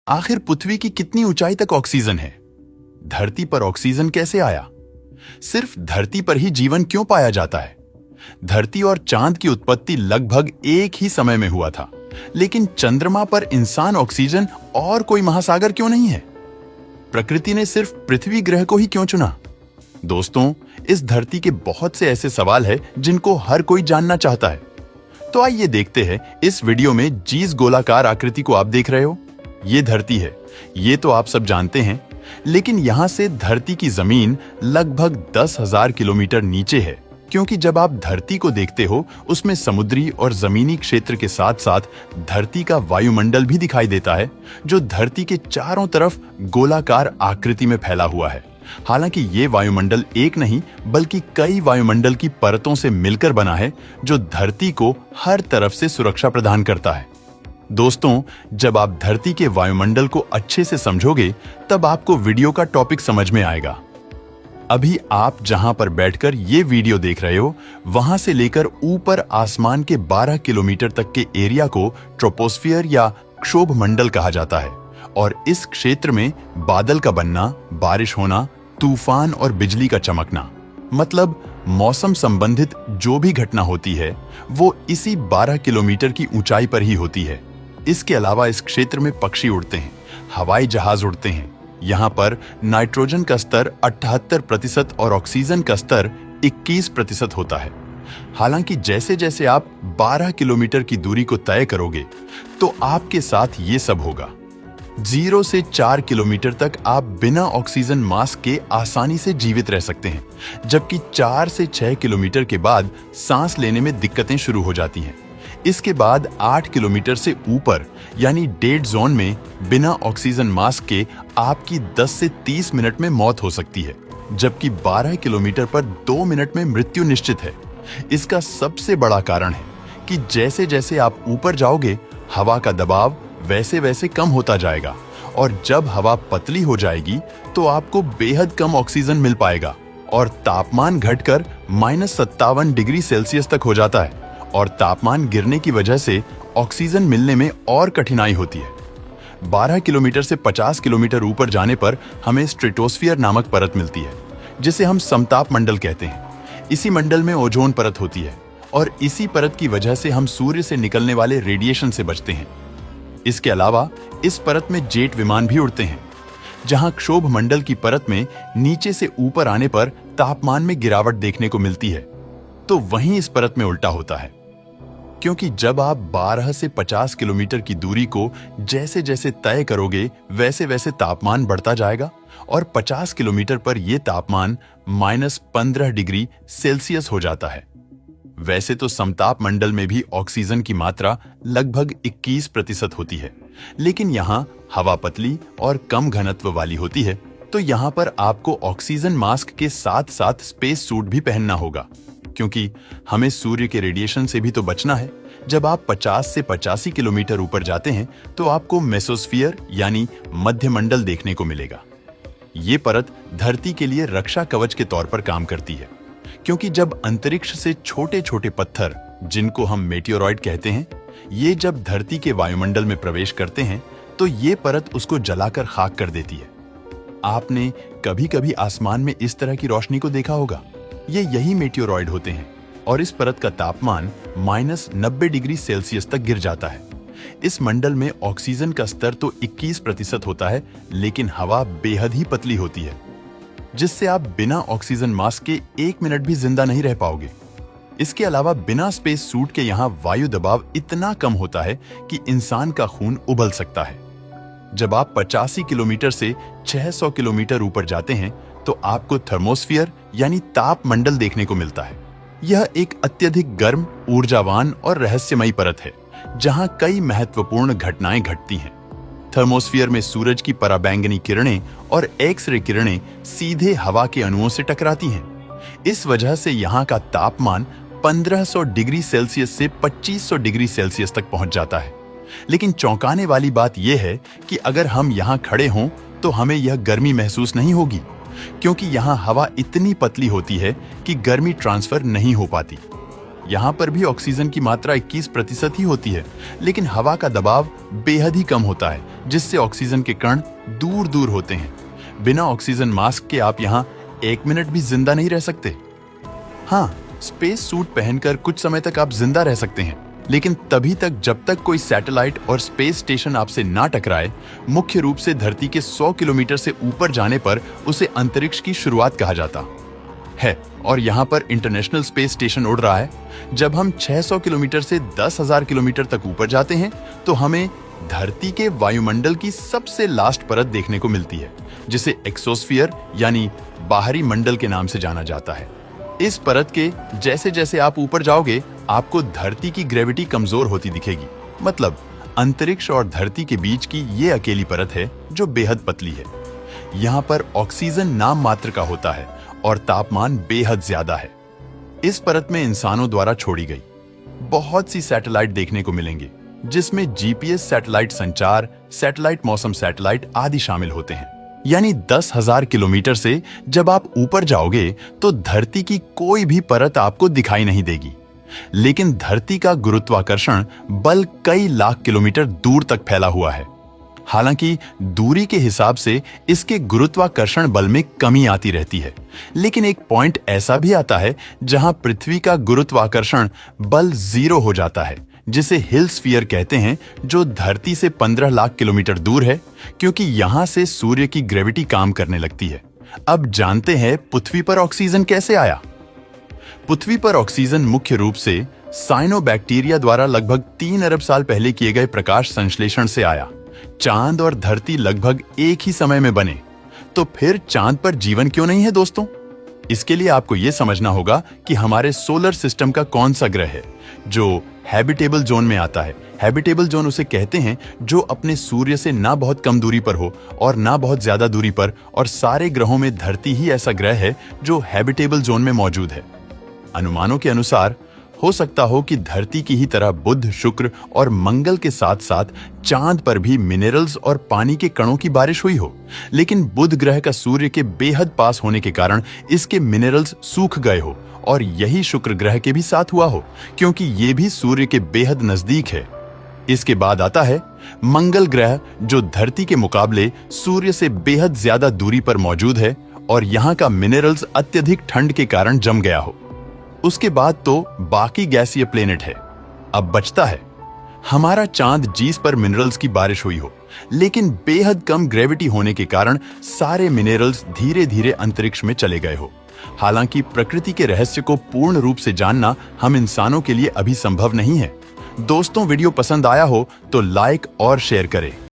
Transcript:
आखिर पृथ्वी की कितनी ऊंचाई तक ऑक्सीजन है? धरती पर ऑक्सीजन कैसे आया? सिर्फ धरती पर ही जीवन क्यों पाया जाता है? धरती और चांद की उत्पत्ति लगभग एक ही समय में हुआ था, लेकिन चंद्रमा पर इंसान, ऑक्सीजन और कोई महासागर क्यों नहीं है? प्रकृति ने सिर्फ पृथ्वी ग्रह को ही क्यों चुना? दोस्तों, इस धरती के बहुत से ऐसे सवाल हैं जिनको हर कोई जानना चाहता है। तो आइए देखते हैं इस वीडियो में जिस गोलाकार आकृति को आप देख रहे हो, ये धरती है। ये तो आप सब जानते हैं, लेकिन यहां से धरती की जमीन लगभग 10,000 किलोमीटर नीचे है, क्योंकि जब आप धरती को देखते हो उसमें समुद्री और जमीनी क्षेत्र के साथ साथ धरती का वायुमंडल भी दिखाई देता है, जो धरती के चारों तरफ गोलाकार आकृति में फैला हुआ है। हालांकि ये वायुमंडल एक नहीं बल्कि कई वायुमंडल की परतों से मिलकर बना है, जो धरती को हर तरफ से सुरक्षा प्रदान करता है। दोस्तों, जब आप धरती के वायुमंडल को अच्छे से समझोगे, तब आपको वीडियो का टॉपिक समझ में आएगा। अभी आप जहां पर बैठकर ये वीडियो देख रहे हो, वहां से लेकर ऊपर आसमान के 12 किलोमीटर तक के एरिया को ट्रोपोस्फियर या क्षोभ मंडल कहा जाता है। और इस क्षेत्र में बादल का बनना, बारिश होना, तूफान और बिजली का चमकना, मतलब मौसम संबंधित जो भी घटना होती है, वो इसी 12 किलोमीटर की ऊंचाई पर ही होती है। इसके अलावा इस क्षेत्र में पक्षी उड़ते हैं, हवाई जहाज उड़ते हैं। यहाँ पर नाइट्रोजन का स्तर 78% और ऑक्सीजन का स्तर 21% होता है। हालांकि जैसे जैसे आप 12 किलोमीटर की दूरी को तय करोगे, तो आपके साथ ये सब होगा। 0 से 4 किलोमीटर तक आप बिना ऑक्सीजन मास्क के आसानी से जीवित रह सकते हैं, जबकि 4 से 6 किलोमीटर के बाद सांस लेने में दिक्कतें शुरू हो जाती हैं। इसके बाद 8 किलोमीटर से ऊपर यानी डेड जोन में बिना ऑक्सीजन मास्क के आपकी 10 से 30 मिनट में मौत हो सकती है, जबकि 12 किलोमीटर पर 2 मिनट में मृत्यु निश्चित है। इसका सबसे बड़ा कारण है कि जैसे जैसे आप ऊपर जाओगे, हवा का दबाव वैसे वैसे कम होता जाएगा, और जब हवा पतली हो जाएगी तो आपको बेहद कम ऑक्सीजन मिल पाएगा और तापमान घटकर -57 डिग्री सेल्सियस तक हो जाता है। और तापमान गिरने की वजह से ऑक्सीजन मिलने में और कठिनाई होती है। 12 किलोमीटर से 50 किलोमीटर ऊपर जाने पर हमें स्ट्रेटोस्फियर नामक परत मिलती है, जिसे हम समताप मंडल कहते हैं। इसी मंडल में ओजोन परत होती है, और इसी परत की वजह से हम सूर्य से निकलने वाले रेडिएशन से बचते हैं। इसके अलावा इस परत में जेट विमान भी उड़ते हैं। जहां क्षोभ मंडल की परत में नीचे से ऊपर आने पर तापमान में गिरावट देखने को मिलती है, तो वहीं इस परत में उल्टा होता है, क्योंकि जब आप 12 से 50 किलोमीटर की दूरी को जैसे जैसे तय करोगे, वैसे वैसे तापमान बढ़ता जाएगा, और 50 किलोमीटर पर यह तापमान -15 डिग्री सेल्सियस हो जाता है। वैसे तो समताप मंडल में भी ऑक्सीजन की मात्रा लगभग 21% होती है, लेकिन यहाँ हवा पतली और कम घनत्व वाली होती है, तो यहाँ पर आपको ऑक्सीजन मास्क के साथ साथ स्पेस सूट भी पहनना होगा, क्योंकि हमें सूर्य के रेडिएशन से भी तो बचना है। जब आप 50 से 85 किलोमीटर ऊपर जाते हैं, तो आपको मेसोस्फियर यानी मध्य मंडल देखने को मिलेगा। ये परत धरती के लिए रक्षा कवच के तौर पर काम करती है, क्योंकि जब अंतरिक्ष से छोटे छोटे पत्थर, जिनको हम मेटियोरॉइड कहते हैं, ये जब धरती के वायुमंडल में प्रवेश करते हैं, तो ये परत उसको जलाकर खाक कर देती है। आपने कभी कभी आसमान में इस तरह की रोशनी को देखा होगा। ये यही मेटियोरॉइड होते हैं, और इस परत का तापमान -90 डिग्री सेल्सियस तक गिर जाता है। इस मंडल में ऑक्सीजन का स्तर तो 21% होता है, लेकिन हवा बेहद ही पतली होती है, जिससे आप बिना ऑक्सीजन मास्क के 1 मिनट भी जिंदा नहीं रह पाओगे। इसके अलावा बिना स्पेस सूट के यहाँ वायु दबाव इतना कम होता है कि इंसान का खून उबल सकता है। जब आप 85 किलोमीटर से 600 किलोमीटर ऊपर जाते हैं, तो आपको थर्मोस्फियर यानी ताप मंडल देखने को मिलता है। यह एक अत्यधिक गर्म, ऊर्जावान और रहस्यमयी परत है, जहां कई महत्वपूर्ण घटनाएं घटती हैं। थर्मोस्फियर में सूरज की पराबैंगनी किरणें और एक्स-रे किरणें सीधे हवा के अणुओं से टकराती हैं। इस वजह से यहाँ का तापमान 1500 डिग्री सेल्सियस से 2500 डिग्री सेल्सियस तक पहुंच जाता है। लेकिन चौंकाने वाली बात यह है कि अगर हम यहाँ खड़े हों, तो हमें यह गर्मी महसूस नहीं होगी, क्योंकि यहाँ हवा इतनी पतली होती है कि गर्मी ट्रांसफर नहीं हो पाती। यहाँ पर भी ऑक्सीजन की मात्रा 21% ही होती है, लेकिन हवा का दबाव बेहद ही कम होता है, जिससे ऑक्सीजन के कण दूर दूर होते हैं। बिना ऑक्सीजन मास्क के आप यहाँ 1 मिनट भी जिंदा नहीं रह सकते। हाँ, स्पेस सूट पहनकर कुछ समय तक आप जिंदा रह सकते हैं, लेकिन तभी तक जब तक कोई सैटेलाइट और स्पेस स्टेशन आपसे ना टकराए। मुख्य रूप से धरती के 100 किलोमीटर से ऊपर जाने पर उसे अंतरिक्ष की शुरुआत कहा जाता है, और यहाँ पर इंटरनेशनल स्पेस स्टेशन उड़ रहा है। जब हम 600 किलोमीटर से 10,000 किलोमीटर तक ऊपर जाते हैं तो हमें धरती के वायुमंडल की सबसे लास्ट परत देखने को मिलती है, जिसे एक्सोस्फीयर यानी बाहरी मंडल के नाम से जाना जाता है। इस परत के जैसे जैसे आप ऊपर जाओगे, आपको धरती की ग्रेविटी कमजोर होती दिखेगी। मतलब अंतरिक्ष और धरती के बीच की ये अकेली परत है जो बेहद पतली है। यहाँ पर ऑक्सीजन नाम मात्र का होता है और तापमान बेहद ज्यादा है। इस परत में इंसानों द्वारा छोड़ी गई बहुत सी सैटेलाइट देखने को मिलेंगे, जिसमें जीपीएस सैटेलाइट, संचार सैटेलाइट, मौसम सैटेलाइट आदि शामिल होते हैं। यानी 10,000 किलोमीटर से जब आप ऊपर जाओगे तो धरती की कोई भी परत आपको दिखाई नहीं देगी, लेकिन धरती का गुरुत्वाकर्षण बल कई लाख किलोमीटर दूर तक फैला हुआ है। हालांकि दूरी के हिसाब से इसके गुरुत्वाकर्षण बल में कमी आती रहती है, लेकिन एक पॉइंट ऐसा भी आता है जहां पृथ्वी का गुरुत्वाकर्षण बल 0 हो जाता है, जिसे हिल स्फीयर कहते हैं, जो धरती से 15 लाख किलोमीटर दूर है, क्योंकि यहां से सूर्य की ग्रेविटी काम करने लगती है। अब जानते हैं पृथ्वी पर ऑक्सीजन कैसे आया। पृथ्वी पर ऑक्सीजन मुख्य रूप से साइनोबैक्टीरिया द्वारा लगभग 3 अरब साल पहले किए गए प्रकाश संश्लेषण से आया। चांद और धरती लगभग एक ही समय में बने, तो फिर चांद पर जीवन क्यों नहीं है दोस्तों? इसके लिए आपको यह समझना होगा कि हमारे सोलर सिस्टम का कौन सा ग्रह है जो हैबिटेबल जोन में आता है। हैबिटेबल जोन उसे कहते हैं जो अपने सूर्य से ना बहुत कम दूरी पर हो और ना बहुत ज्यादा दूरी पर, और सारे ग्रहों में धरती ही ऐसा ग्रह है जो हैबिटेबल जोन में मौजूद है। अनुमानों के अनुसार हो सकता हो कि धरती की ही तरह बुध, शुक्र और मंगल के साथ साथ चांद पर भी मिनरल्स और पानी के कणों की बारिश हुई हो, लेकिन बुध ग्रह का सूर्य के बेहद पास होने के कारण इसके मिनरल्स सूख गए हो, और यही शुक्र ग्रह के भी साथ हुआ हो, क्योंकि ये भी सूर्य के बेहद नजदीक है। इसके बाद आता है मंगल ग्रह, जो धरती के मुकाबले सूर्य से बेहद ज्यादा दूरी पर मौजूद है और यहाँ का मिनरल्स अत्यधिक ठंड के कारण जम गया हो। उसके बाद तो बाकी गैसीय प्लेनेट है। अब बचता है हमारा चांद, जिस पर मिनरल्स की बारिश हुई हो, लेकिन बेहद कम ग्रेविटी होने के कारण सारे मिनरल्स धीरे धीरे अंतरिक्ष में चले गए हो। हालांकि प्रकृति के रहस्य को पूर्ण रूप से जानना हम इंसानों के लिए अभी संभव नहीं है। दोस्तों, वीडियो पसंद आया हो तो लाइक और शेयर करें।